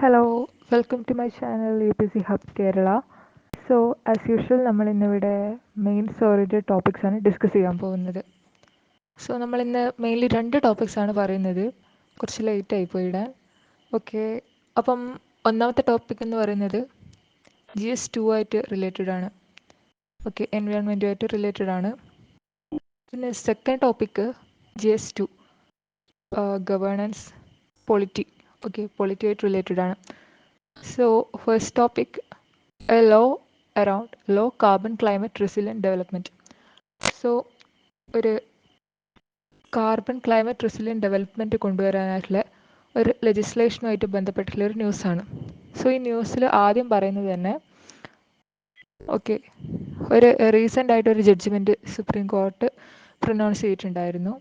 Hello, welcome to my channel UPC hub Kerala. So as usual നമ്മൾ ഇന്നിവിടെ mains oriented topics ആണ് discuss ചെയ്യാൻ പോകുന്നത്. സോ നമ്മളിന്ന് മെയിൻലി 2 ടോപ്പിക്സ് ആണ് പറയുന്നത്. കുറച്ച് ലേറ്റ് ആയിപ്പോയി ഇടാൻ. ഓക്കെ, അപ്പം ഒന്നാമത്തെ ടോപ്പിക് എന്ന് പറയുന്നത് GS2 ആയിട്ട് റിലേറ്റഡ് ആണ്. ഓക്കെ, എൻവയോൺമെൻറ്റുമായിട്ട് റിലേറ്റഡ് ആണ്. പിന്നെ second topic GS2 governance polity. Okay, polity ആയിട്ട് റിലേറ്റഡ് ആണ്. So, first topic, a law around low carbon climate resilient development. So, ഒരു കാർബൺ ക്ലൈമറ്റ് റെസിലിയൻറ്റ് ഡെവലപ്മെൻറ്റ് കൊണ്ടുവരാനായിട്ടുള്ള ഒരു ലെജിസ്ലേഷനുമായിട്ട് ബന്ധപ്പെട്ടിട്ടുള്ള ഒരു ന്യൂസാണ്. സോ ഈ ന്യൂസിൽ ആദ്യം പറയുന്നത് തന്നെ ഓക്കെ, ഒരു റീസെൻ്റ് ആയിട്ട് ഒരു ജഡ്ജ്മെൻറ്റ് സുപ്രീം കോർട്ട് പ്രൊനൗൺസ് ചെയ്തിട്ടുണ്ടായിരുന്നു.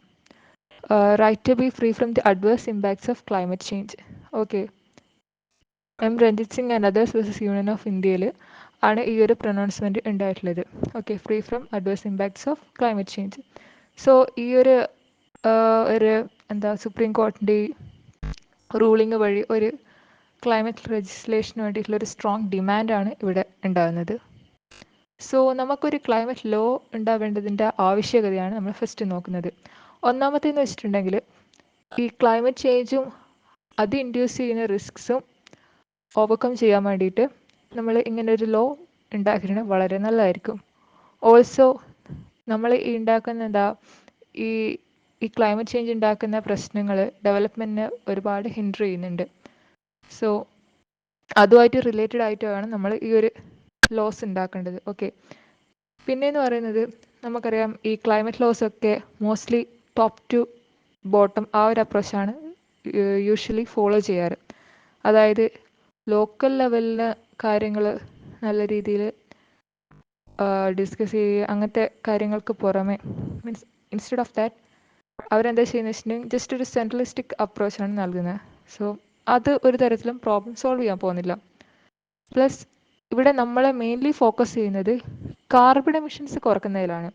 Right to be free from the adverse impacts of climate change. Okay, Ranjit Singh and others versus union of ഇന്ത്യയിൽ ആണ് ഈ ഒരു പ്രൊനൗൺസ്മെൻറ്റ് ഉണ്ടായിട്ടുള്ളത്. Okay, free from adverse impacts of climate change. So ഈ ഒരു supreme കോർട്ടിൻ്റെ ഈ ruling വഴി ഒരു ക്ലൈമറ്റ് ലെജിസ്ലേഷന് വേണ്ടിയിട്ടുള്ള ഒരു സ്ട്രോങ് ഡിമാൻഡാണ് ഇവിടെ ഉണ്ടാകുന്നത്. സോ നമുക്കൊരു ക്ലൈമറ്റ് ലോ ഉണ്ടാവേണ്ടതിൻ്റെ ആവശ്യകതയാണ് നമ്മൾ ഫസ്റ്റ് നോക്കുന്നത്. ഒന്നാമത്തേന്ന് വെച്ചിട്ടുണ്ടെങ്കിൽ ഈ ക്ലൈമറ്റ് ചേഞ്ചും അത് ഇൻഡ്യൂസ് ചെയ്യുന്ന റിസ്ക്സും ഓവർകം ചെയ്യാൻ വേണ്ടിയിട്ട് നമ്മൾ ഇങ്ങനൊരു ലോ ഉണ്ടാക്കിയിട്ട് വളരെ നല്ലതായിരിക്കും. ഓൾസോ നമ്മൾ ഈ ഉണ്ടാക്കുന്ന ഈ ഈ ക്ലൈമറ്റ് ചേഞ്ച് ഉണ്ടാക്കുന്ന പ്രശ്നങ്ങൾ ഡെവലപ്മെൻറ്റിനെ ഒരുപാട് ഹിൻഡർ ചെയ്യുന്നുണ്ട്. സോ അതുമായിട്ട് റിലേറ്റഡ് ആയിട്ട് വേണം നമ്മൾ ഈ ഒരു ലോസ് ഉണ്ടാക്കേണ്ടത്. ഓക്കെ, പിന്നെയെന്ന് പറയുന്നത് നമുക്കറിയാം ഈ ക്ലൈമറ്റ് ലോസ് ഒക്കെ മോസ്റ്റ്ലി ടോപ്പ് ടു ബോട്ടം ആ ഒരു അപ്രോച്ചാണ് യൂഷ്വലി ഫോളോ ചെയ്യാറ്. അതായത് ലോക്കൽ ലെവലിൽ കാര്യങ്ങൾ നല്ല രീതിയിൽ ഡിസ്കസ് ചെയ്യുക, അങ്ങനത്തെ കാര്യങ്ങൾക്ക് പുറമെ മീൻസ് ഇൻസ്റ്റെഡ് ഓഫ് ദാറ്റ് അവരെന്താ ചെയ്യുന്നത് വെച്ചിട്ടുണ്ടെങ്കിൽ ജസ്റ്റ് ഒരു സെൻട്രലിസ്റ്റിക് അപ്രോച്ചാണ് നൽകുന്നത്. സോ അത് ഒരു തരത്തിലും പ്രോബ്ലം സോൾവ് ചെയ്യാൻ പോകുന്നില്ല. പ്ലസ് ഇവിടെ നമ്മൾ മെയിൻലി ഫോക്കസ് ചെയ്യുന്നത് കാർബൺ എമിഷൻസ് കുറയ്ക്കുന്നതിലാണ്.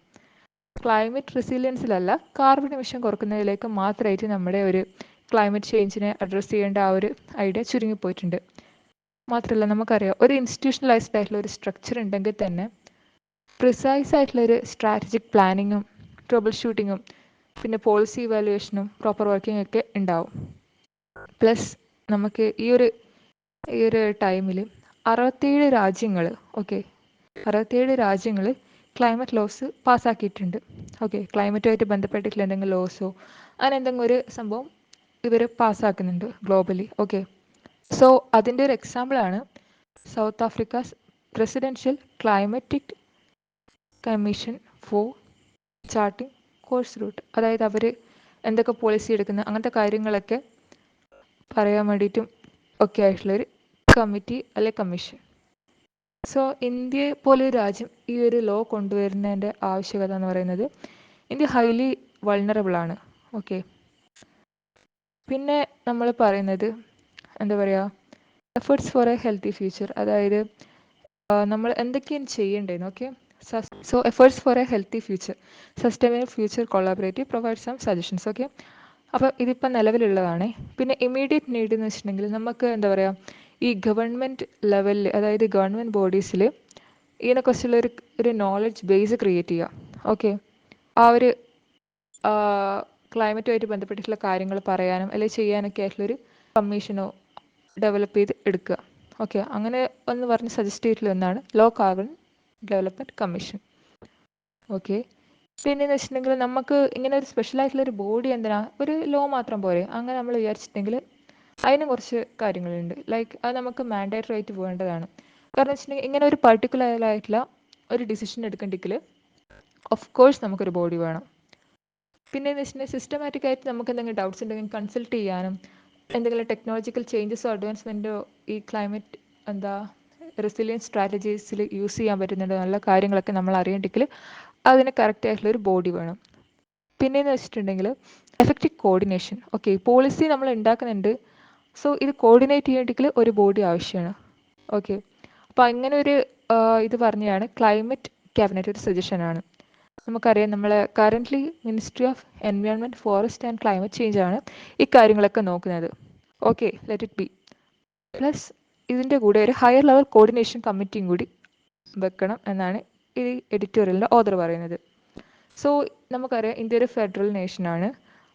ക്ലൈമറ്റ് റെസിലിയൻസിലല്ല, കാർബൺ എമിഷൻ കുറയ്ക്കുന്നതിലേക്ക് മാത്രമായിട്ട് നമ്മുടെ ഒരു ക്ലൈമറ്റ് ചേഞ്ചിനെ അഡ്രസ്സ് ചെയ്യേണ്ട ആ ഒരു ഐഡിയ ചുരുങ്ങിപ്പോയിട്ടുണ്ട്. മാത്രമല്ല നമുക്കറിയാം ഒരു ഇൻസ്റ്റിറ്റ്യൂഷണലൈസ്ഡ് ആയിട്ടുള്ള ഒരു സ്ട്രക്ചർ ഉണ്ടെങ്കിൽ തന്നെ പ്രിസൈസ് ആയിട്ടുള്ളൊരു സ്ട്രാറ്റജിക് പ്ലാനിങ്ങും ട്രബിൾ ഷൂട്ടിങ്ങും പിന്നെ പോളിസി ഇവാലുവേഷനും പ്രോപ്പർ വർക്കിംഗ് ഒക്കെ ഉണ്ടാവും. പ്ലസ് നമുക്ക് ഈ ഒരു ടൈമിൽ 67 രാജ്യങ്ങൾ ഓക്കെ 67 രാജ്യങ്ങൾ ക്ലൈമറ്റ് ലോസ് പാസ്സാക്കിയിട്ടുണ്ട്. ഓക്കെ, ക്ലൈമറ്റുമായിട്ട് ബന്ധപ്പെട്ടിട്ടുള്ള എന്തെങ്കിലും ലോസോ അങ്ങനെ എന്തെങ്കിലും ഒരു സംഭവം ഇവർ പാസ്സാക്കുന്നുണ്ട് ഗ്ലോബലി. ഓക്കെ, സോ അതിൻ്റെ ഒരു എക്സാമ്പിളാണ് South Africa's presidential climatic commission for charting course route. അതായത് അവർ എന്തൊക്കെ പോളിസി എടുക്കുന്ന അങ്ങനത്തെ കാര്യങ്ങളൊക്കെ പറയാൻ വേണ്ടിയിട്ടും ഒക്കെ ആയിട്ടുള്ളൊരു കമ്മിറ്റി അല്ലെ കമ്മീഷൻ. സോ ഇന്ത്യ പോലൊരു രാജ്യം ഈ ഒരു ലോ കൊണ്ടുവരുന്നതിൻ്റെ ആവശ്യകത എന്ന് പറയുന്നത് ഇന്ത്യ ഹൈലി വൾണറബിൾ ആണ്. ഓക്കെ, പിന്നെ നമ്മൾ പറയുന്നത് എന്താ പറയുക, efforts for a healthy future. അതായത് നമ്മൾ എന്തൊക്കെയാണ് ചെയ്യേണ്ടതെന്ന്. Okay, so efforts for a healthy future, sustainable future collaborative provide some suggestions. Okay, അപ്പോൾ ഇതിപ്പോൾ നിലവിലുള്ളതാണ്. പിന്നെ ഇമ്മീഡിയറ്റ് നീഡ് എന്ന് വെച്ചിട്ടുണ്ടെങ്കിൽ നമുക്ക് എന്താ പറയുക, ഈ ഗവൺമെൻറ് ലെവലിൽ അതായത് ഗവൺമെൻറ് ബോഡീസിൽ ഇതിനെക്കുറിച്ചുള്ള ഒരു നോളജ് ബേസ് ക്രിയേറ്റ് ചെയ്യുക. ഓക്കെ, ആ ഒരു ക്ലൈമറ്റുമായിട്ട് ബന്ധപ്പെട്ടിട്ടുള്ള കാര്യങ്ങൾ പറയാനും അല്ലെങ്കിൽ ചെയ്യാനൊക്കെ ആയിട്ടുള്ളൊരു കമ്മീഷനോ ഡെവലപ്പ് ചെയ്ത് എടുക്കുക. ഓക്കെ, അങ്ങനെ ഒന്ന് പറഞ്ഞ് സജസ്റ്റ് ചെയ്തിട്ടുള്ള ഒന്നാണ് low carbon development commission. Okay, പിന്നെയെന്ന് വെച്ചിട്ടുണ്ടെങ്കിൽ നമുക്ക് ഇങ്ങനെ ഒരു സ്പെഷ്യലായിട്ടുള്ളൊരു ബോഡി എന്തിനാ, ഒരു ലോ മാത്രം പോരെ അങ്ങനെ നമ്മൾ വിചാരിച്ചിട്ടുണ്ടെങ്കിൽ അതിന് കുറച്ച് കാര്യങ്ങളുണ്ട്. ലൈക്ക് അത് നമുക്ക് മാൻഡേറ്ററി ആയിട്ട് പോകേണ്ടതാണ്. കാരണം വെച്ചിട്ടുണ്ടെങ്കിൽ ഇങ്ങനെ ഒരു പർട്ടിക്കുലർ ആയിട്ടുള്ള ഒരു ഡിസിഷൻ എടുക്കണ്ടെങ്കിൽ ഓഫ് കോഴ്സ് നമുക്കൊരു ബോഡി വേണം. പിന്നെയെന്ന് വെച്ചിട്ടുണ്ടെങ്കിൽ സിസ്റ്റമാറ്റിക് ആയിട്ട് നമുക്ക് എന്തെങ്കിലും ഡൗട്ട്സ് ഉണ്ടെങ്കിൽ കൺസൾട്ട് ചെയ്യാനും എന്തെങ്കിലും ടെക്നോളജിക്കൽ ചേഞ്ചസോ അഡ്വാൻസ്മെൻറ്റോ ഈ ക്ലൈമറ്റ് റെസിലിയൻസ് സ്ട്രാറ്റജീസിൽ യൂസ് ചെയ്യാൻ പറ്റുന്നുണ്ട് നല്ല കാര്യങ്ങളൊക്കെ നമ്മൾ അറിയണമെങ്കിൽ അതിന് കറക്റ്റ് ആയിട്ടുള്ള ഒരു ബോഡി വേണം. പിന്നെയെന്ന് വെച്ചിട്ടുണ്ടെങ്കിൽ എഫക്റ്റീവ് കോർഡിനേഷൻ. ഓക്കെ, പോളിസി നമ്മൾ ഉണ്ടാക്കുന്നുണ്ട്, സോ ഇത് കോർഡിനേറ്റ് ചെയ്യണമെങ്കിൽ ഒരു ബോഡി ആവശ്യമാണ്. ഓക്കെ, അപ്പോൾ അങ്ങനെ ഒരു ഇത് പറഞ്ഞാണ് ക്ലൈമറ്റ് ക്യാബിനറ്റ് ഒരു സജഷനാണ്. നമുക്കറിയാം നമ്മൾ currently ministry of environment forest and climate change ആണ് ഈ കാര്യങ്ങളൊക്കെ നോക്കുന്നത്. Okay, let it be. Plus ഇതിൻ്റെ കൂടെ ഒരു ഹയർ ലെവൽ കോർഡിനേഷൻ കമ്മിറ്റിയും കൂടി വെക്കണം എന്നാണ് ഈ എഡിറ്റോറിയലിൻ്റെ ഓഥർ പറയുന്നത്. സോ നമുക്കറിയാം ഇന്ത്യ ഒരു ഫെഡറൽ നേഷനാണ്.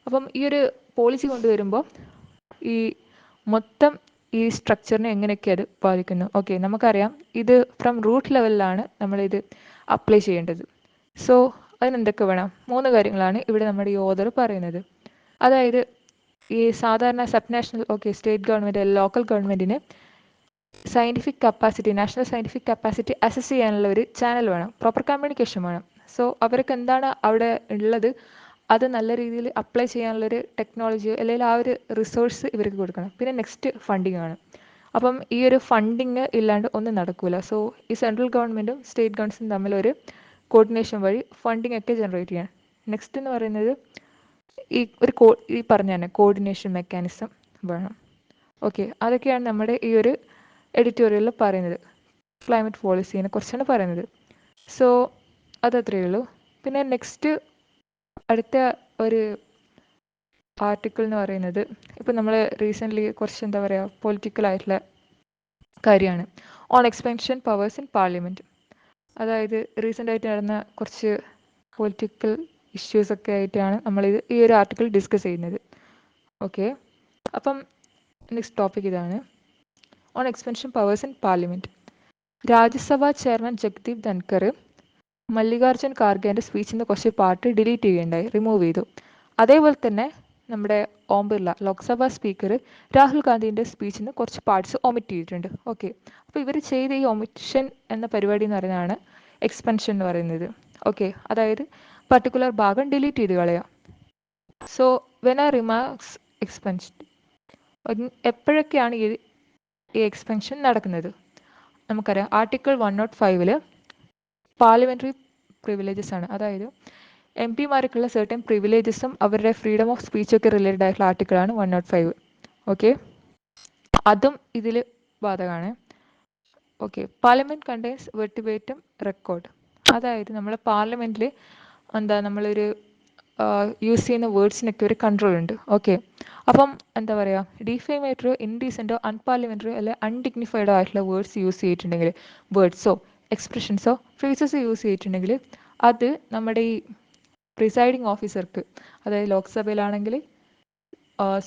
അപ്പം ഈ ഒരു പോളിസി കൊണ്ടുവരുമ്പോൾ ഈ മൊത്തം ഈ സ്ട്രക്ചറിനെ എങ്ങനെയൊക്കെ അത് ബാധിക്കുന്നു. ഓക്കെ, നമുക്കറിയാം ഇത് ഫ്രം റൂട്ട് ലെവലിലാണ് നമ്മളിത് അപ്ലൈ ചെയ്യേണ്ടത്. സോ അതിനെന്തൊക്കെ വേണം? 3 കാര്യങ്ങളാണ് ഇവിടെ നമ്മുടെ ഈ ഓഥർ പറയുന്നത്. അതായത് ഈ സാധാരണ sub national state government local ഗവൺമെൻറ്റിന് scientific capacity, national scientific capacity assess ചെയ്യാനുള്ള ഒരു ചാനൽ വേണം, പ്രോപ്പർ കമ്മ്യൂണിക്കേഷൻ വേണം. സോ അവർക്ക് എന്താണ് അവിടെ ഉള്ളത് അത് നല്ല രീതിയിൽ അപ്ലൈ ചെയ്യാനുള്ളൊരു ടെക്നോളജിയോ അല്ലെങ്കിൽ ആ ഒരു റിസോഴ്സ് ഇവർക്ക് കൊടുക്കണം. പിന്നെ നെക്സ്റ്റ് ഫണ്ടിങ് ആണ്. അപ്പം ഈ ഒരു ഫണ്ടിങ് ഇല്ലാണ്ട് ഒന്നും നടക്കില്ല. സോ ഈ സെൻട്രൽ ഗവൺമെൻറ്റും സ്റ്റേറ്റ് ഗവൺമെൻറ്റും തമ്മിലൊരു കോർഡിനേഷൻ വഴി ഫണ്ടിങ് ഒക്കെ ജനറേറ്റ് ചെയ്യാൻ. നെക്സ്റ്റ് എന്ന് പറയുന്നത് ഈ പറഞ്ഞ തന്നെ കോർഡിനേഷൻ മെക്കാനിസം വേണം. ഓക്കെ, അതൊക്കെയാണ് നമ്മുടെ ഈ ഒരു എഡിറ്റോറിയലിൽ പറയുന്നത്. ക്ലൈമറ്റ് പോളിസീനെ കുറിച്ചാണ് പറയുന്നത്. സോ അതത്രയേ ഉള്ളൂ. പിന്നെ നെക്സ്റ്റ് അടുത്ത ഒരു ആർട്ടിക്കിൾ എന്ന് പറയുന്നത് ഇപ്പം നമ്മൾ റീസെൻ്റ്ലി കുറച്ച് എന്താ പറയുക പൊളിറ്റിക്കലായിട്ടുള്ള കാര്യമാണ്. On expunction powers in parliament. അതായത് റീസെൻ്റായിട്ട് നടന്ന കുറച്ച് പൊളിറ്റിക്കൽ ഇഷ്യൂസൊക്കെ ആയിട്ടാണ് നമ്മളിത് ഈ ഒരു ആർട്ടിക്കിൾ ഡിസ്കസ് ചെയ്യുന്നത്. ഓക്കെ, അപ്പം നെക്സ്റ്റ് ടോപ്പിക് ഇതാണ്, on expunction powers in parliament. Rajya Sabha chairman Jagdeep Dhankhar Mallikarjun ഖാർഗേൻ്റെ സ്പീച്ചിൽ നിന്ന് കുറച്ച് പാർട്ട് ഡിലീറ്റ് ചെയ്യുകയുണ്ടായി, റിമൂവ് ചെയ്തു. അതേപോലെ തന്നെ നമ്മുടെ ഓം ബിർള ലോക്സഭാ സ്പീക്കർ രാഹുൽ ഗാന്ധിൻ്റെ സ്പീച്ചിൽ നിന്ന് കുറച്ച് പാർട്സ് ഒമിറ്റ് ചെയ്തിട്ടുണ്ട്. ഓക്കെ, അപ്പോൾ ഇവർ ചെയ്ത ഈ ഒമിഷൻ എന്ന പരിപാടി എന്ന് പറയുന്നതാണ് എക്സ്പെൻഷൻ എന്ന് പറയുന്നത്. ഓക്കെ, അതായത് പർട്ടിക്കുലർ ഭാഗം ഡിലീറ്റ് ചെയ്ത് കളയാം. സോ വെൻ ആ റിമാർക്സ് എക്സ്പെൻഷൻ, എപ്പോഴൊക്കെയാണ് ഈ എക്സ്പെൻഷൻ നടക്കുന്നത്? നമുക്കറിയാം ആർട്ടിക്കിൾ 105 പാർലമെൻ്ററി പ്രിവിലേജസ് ആണ്. അതായത് എം പിമാർക്കുള്ള സർട്ടൻ പ്രിവിലേജസും അവരുടെ ഫ്രീഡം ഓഫ് സ്പീച്ചൊക്കെ റിലേറ്റഡ് ആയിട്ടുള്ള ആർട്ടിക്കിളാണ് 105. ഓക്കെ, അതും ഇതിൽ ബാധകമാണ്. Okay, parliament contains verbatim record. അതായത് നമ്മൾ പാർലമെൻറ്റിൽ നമ്മളൊരു യൂസ് ചെയ്യുന്ന വേർഡ്സിനൊക്കെ ഒരു കൺട്രോൾ ഉണ്ട്. ഓക്കെ, അപ്പം എന്താ പറയുക, ഡിഫേമേറ്ററോ ഇൻഡീസെൻറ്റോ അൺപാർലമെൻ്ററിയോ അല്ലെ അൺഡിഗ്നിഫൈഡോ ആയിട്ടുള്ള വേർഡ്സ് യൂസ് ചെയ്തിട്ടുണ്ടെങ്കിൽ, വേർഡ്സോ എക്സ്പ്രഷൻസോ ഫ്രേസസോ യൂസ് ചെയ്തിട്ടുണ്ടെങ്കിൽ അത് നമ്മുടെ ഈ പ്രിസൈഡിങ് ഓഫീസർക്ക്, അതായത് ലോക്സഭയിലാണെങ്കിൽ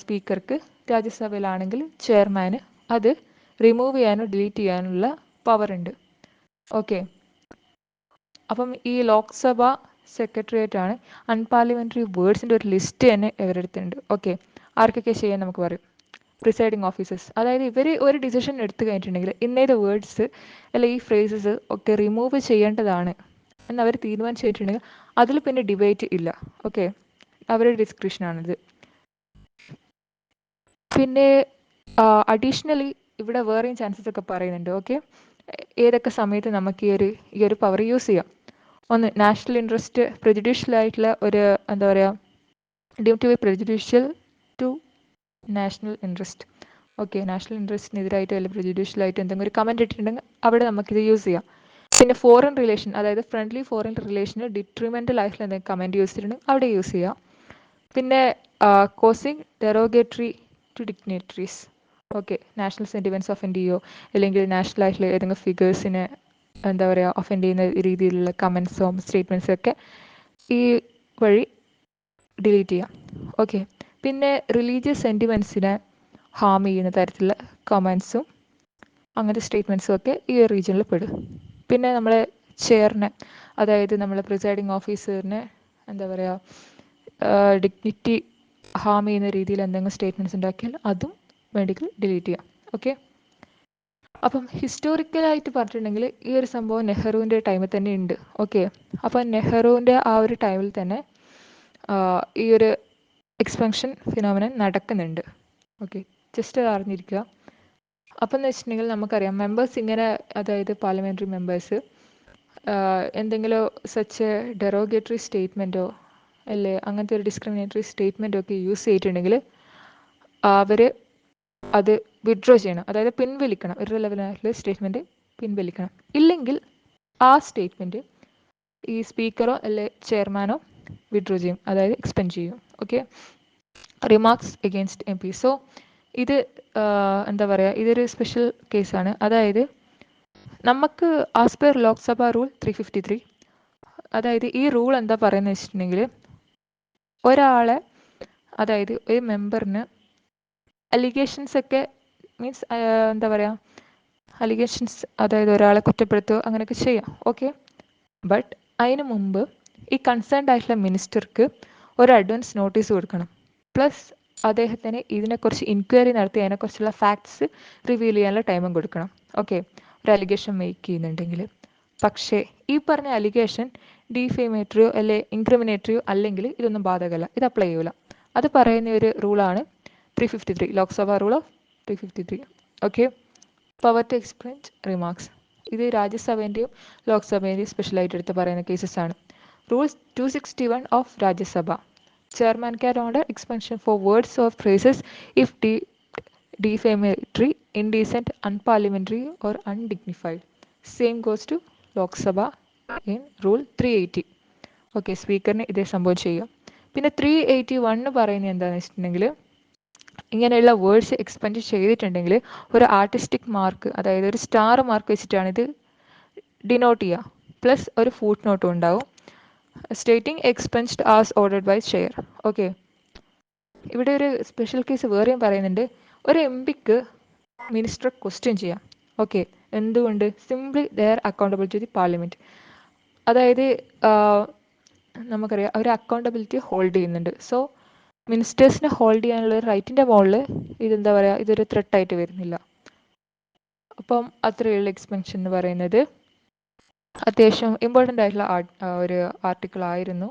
സ്പീക്കർക്ക്, രാജ്യസഭയിലാണെങ്കിൽ ചെയർമാന് അത് റിമൂവ് ചെയ്യാനോ ഡിലീറ്റ് ചെയ്യാനുള്ള പവർ ഉണ്ട്. ഓക്കെ, അപ്പം ഈ ലോക്സഭ സെക്രട്ടേറിയറ്റ് ആണ് അൺപാർലമെൻ്ററി വേർഡ്സിൻ്റെ ഒരു ലിസ്റ്റ് തന്നെ ഇവരുടെ അടുത്തുണ്ട്. ഓക്കെ, ആർക്കൊക്കെ ചെയ്യാൻ നമുക്ക് പറയും? Presiding officers. അതായത് ഇവർ ഒരു ഡിസിഷൻ എടുത്തു കഴിഞ്ഞിട്ടുണ്ടെങ്കിൽ ഇന്നേത് വേർഡ്സ് അല്ലെ ഈ ഫ്രേസസ് ഒക്കെ റിമൂവ് ചെയ്യേണ്ടതാണ് എന്നവർ തീരുമാനിച്ചിട്ടുണ്ടെങ്കിൽ അതിൽ പിന്നെ ഡിബേറ്റ് ഇല്ല. ഓക്കെ, അവരുടെ ഡിസ്ക്രിപ്ഷനാണിത്. പിന്നെ അഡീഷണലി ഇവിടെ വേറെയും ചാൻസസ് ഒക്കെ പറയുന്നുണ്ട്. ഓക്കെ, ഏതൊക്കെ സമയത്ത് നമുക്ക് ഈ ഒരു പവർ യൂസ് ചെയ്യാം? ഒന്ന്, നാഷണൽ ഇൻട്രസ്റ്റ് പ്രെജുഡീഷ്യൽ ആയിട്ടുള്ള ഒരു എന്താ പറയുക, due to be prejudicial to national interest. Okay, national ഇൻട്രസ്റ്റിനെതിരായിട്ടോ അല്ലെങ്കിൽ പ്രെജുഡീഷ്യലായിട്ടോ എന്തെങ്കിലും ഒരു കമൻറ്റ് ഇട്ടിട്ടുണ്ടെങ്കിൽ അവിടെ നമുക്കിത് യൂസ് ചെയ്യാം. പിന്നെ ഫോറിൻ റിലേഷൻ, അതായത് ഫ്രണ്ട്ലി ഫോറിൻ റിലേഷന് ഡിട്രിമെൻ്റൽ ആയിട്ടുള്ള എന്തെങ്കിലും കമൻറ്റ് യൂസ് ചെയ്തിട്ടുണ്ടെങ്കിൽ അവിടെ യൂസ് ചെയ്യാം. പിന്നെ causing derogatory to dignitaries. Okay, national sentiments offend ചെയ്യോ അല്ലെങ്കിൽ നാഷണൽ ആയിട്ടുള്ള ഏതെങ്കിലും ഫിഗേഴ്സിനെ എന്താ പറയുക ഒഫൻഡ് ചെയ്യുന്ന രീതിയിലുള്ള കമൻസോ സ്റ്റേറ്റ്മെൻറ്റ്സോ ഒക്കെ ഈ വഴി ഡിലീറ്റ് ചെയ്യാം. ഓക്കെ, പിന്നെ റിലീജിയസ് സെൻറ്റിമെൻറ്റ്സിനെ ഹാം ചെയ്യുന്ന തരത്തിലുള്ള കമൻസും അങ്ങനത്തെ സ്റ്റേറ്റ്മെൻറ്റ്സും ഒക്കെ ഈ റീജിയനിൽ പെടും. പിന്നെ നമ്മളെ ചെയറിനെ, അതായത് നമ്മളെ പ്രിസൈഡിങ് ഓഫീസറിനെ എന്താ പറയുക ഡിഗ്നിറ്റി ഹാം ചെയ്യുന്ന രീതിയിൽ എന്തെങ്കിലും സ്റ്റേറ്റ്മെൻറ്റ്സ് ഉണ്ടാക്കിയാൽ അതും വേണമെങ്കിൽ ഡിലീറ്റ് ചെയ്യാം. ഓക്കെ, അപ്പം ഹിസ്റ്റോറിക്കലായിട്ട് പറഞ്ഞിട്ടുണ്ടെങ്കിൽ ഈ ഒരു സംഭവം നെഹ്റുവിൻ്റെ ടൈമിൽ തന്നെ ഉണ്ട്. ഓക്കെ, അപ്പം നെഹ്റുവിൻ്റെ ആ ഒരു ടൈമിൽ തന്നെ ഈ ഒരു എക്സ്പെൻഷൻ ഫിനോമിനൻ നടക്കുന്നുണ്ട്. ഓക്കെ, ജസ്റ്റ് അത് അറിഞ്ഞിരിക്കുക. അപ്പം എന്ന് വെച്ചിട്ടുണ്ടെങ്കിൽ നമുക്കറിയാം മെമ്പേഴ്സ് ഇങ്ങനെ, അതായത് പാർലമെൻ്ററി മെമ്പേഴ്സ് എന്തെങ്കിലും സച്ച് ഡെറോഗേറ്ററി സ്റ്റേറ്റ്മെൻറ്റോ അല്ലേ അങ്ങനത്തെ ഒരു ഡിസ്ക്രിമിനേറ്ററി സ്റ്റേറ്റ്മെൻറ്റോ ഒക്കെ യൂസ് ചെയ്തിട്ടുണ്ടെങ്കിൽ അവർ അത് വിഡ്രോ ചെയ്യണം, അതായത് പിൻവലിക്കണം. ഇറലവൻ്റ് ആയിട്ടുള്ള സ്റ്റേറ്റ്മെൻറ്റ് പിൻവലിക്കണം. ഇല്ലെങ്കിൽ ആ സ്റ്റേറ്റ്മെൻറ്റ് ഈ സ്പീക്കറോ അല്ലെ ചെയർമാനോ വിഡ്രോ ചെയ്യും, അതായത് എക്സ്പെൻഡ് ചെയ്യും. Okay, remarks against M P. So ഇത് എന്താ പറയുക, ഇതൊരു സ്പെഷ്യൽ കേസാണ്. അതായത് നമുക്ക് ആസ് പെർ ലോക്സഭ റൂൾ 353, അതായത് ഈ റൂൾ എന്താ പറയുന്നത് വെച്ചിട്ടുണ്ടെങ്കിൽ, ഒരാളെ, അതായത് ഒരു മെമ്പറിന് അലിഗേഷൻസ് ഒക്കെ മീൻസ് എന്താ പറയുക, അലിഗേഷൻസ്, അതായത് ഒരാളെ കുറ്റപ്പെടുത്തുകയോ അങ്ങനെയൊക്കെ ചെയ്യാം, ഓക്കെ. ബട്ട് അതിന് മുമ്പ് ഈ കൺസേൺഡ് ആയിട്ടുള്ള മിനിസ്റ്റർക്ക് ഒരു അഡ്വാൻസ് നോട്ടീസ് കൊടുക്കണം. പ്ലസ് അദ്ദേഹത്തിന് ഇതിനെക്കുറിച്ച് ഇൻക്വയറി നടത്തി അതിനെക്കുറിച്ചുള്ള ഫാക്ട്സ് റിവീൽ ചെയ്യാനുള്ള ടൈമും കൊടുക്കണം, ഓക്കെ, ഒരു അലിഗേഷൻ മേക്ക് ചെയ്യുന്നുണ്ടെങ്കിൽ. പക്ഷേ ഈ പറഞ്ഞ അലിഗേഷൻ ഡിഫേമേറ്ററിയോ അല്ലെ ഇൻക്രിമിനേറ്ററിയോ അല്ലെങ്കിൽ ഇതൊന്നും ബാധകമല്ല, ഇത് അപ്ലൈ ചെയ്യൂല. അത് പറയുന്ന ഒരു റൂളാണ് 353, Lok Sabha rule of 353, okay. Power to explain remarks. ഇത് രാജ്യസഭേൻ്റെയും ലോക്സഭേൻ്റെയും സ്പെഷ്യലായിട്ട് എടുത്ത് പറയുന്ന കേസസ് ആണ്. Rules 261 of Rajya Sabha. Chairman can order expansion for words or phrases if defamatory, indecent, unparliamentary or undignified. Same goes to Lok Sabha in Rule 380. Okay, സ്പീക്കറിന് ഇതേ സംഭവം ചെയ്യാം. പിന്നെ 381 പറയുന്നത് എന്താണെന്ന് വെച്ചിട്ടുണ്ടെങ്കിൽ, ഇങ്ങനെയുള്ള വേർഡ്സ് എക്സ്പെൻഡ് ചെയ്തിട്ടുണ്ടെങ്കിൽ ഒരു ആർട്ടിസ്റ്റിക് മാർക്ക്, അതായത് ഒരു സ്റ്റാർ മാർക്ക് വെച്ചിട്ടാണ് ഇത് ഡിനോട്ട് ചെയ്യുക. പ്ലസ് ഒരു ഫൂട്ട് നോട്ടും ഉണ്ടാവും, stating expunged as ordered by chair, okay. ഇവിടെ ഒരു സ്പെഷ്യൽ കേസ് വേറെയും പറയുന്നുണ്ട്. ഒരു എം പിക്ക് മിനിസ്റ്റർ ക്വസ്റ്റ്യൻ ചെയ്യാം, ഓക്കെ. എന്തുകൊണ്ട്? Simply they're accountable to the parliament. അതായത് നമുക്കറിയാം അവർ അക്കൗണ്ടബിലിറ്റി ഹോൾഡ് ചെയ്യുന്നുണ്ട്. സോ മിനിസ്റ്റേഴ്സിനെ ഹോൾഡ് ചെയ്യാനുള്ള ഒരു റൈറ്റിൻ്റെ മുകളിൽ ഇതെന്താ പറയുക, ഇതൊരു ത്രെട്ടായിട്ട് വരുന്നില്ല. അപ്പം അത്രയുള്ള എക്സ്പെൻഷൻ എന്ന് പറയുന്നത് അത്യാവശ്യം ഇമ്പോർട്ടൻ്റ് ആയിട്ടുള്ള ഒരു ആർട്ടിക്കിൾ ആയിരുന്നു.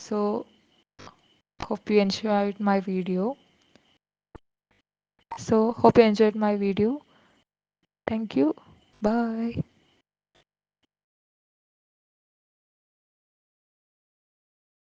So hope you enjoyed my video. Thank you. Bye.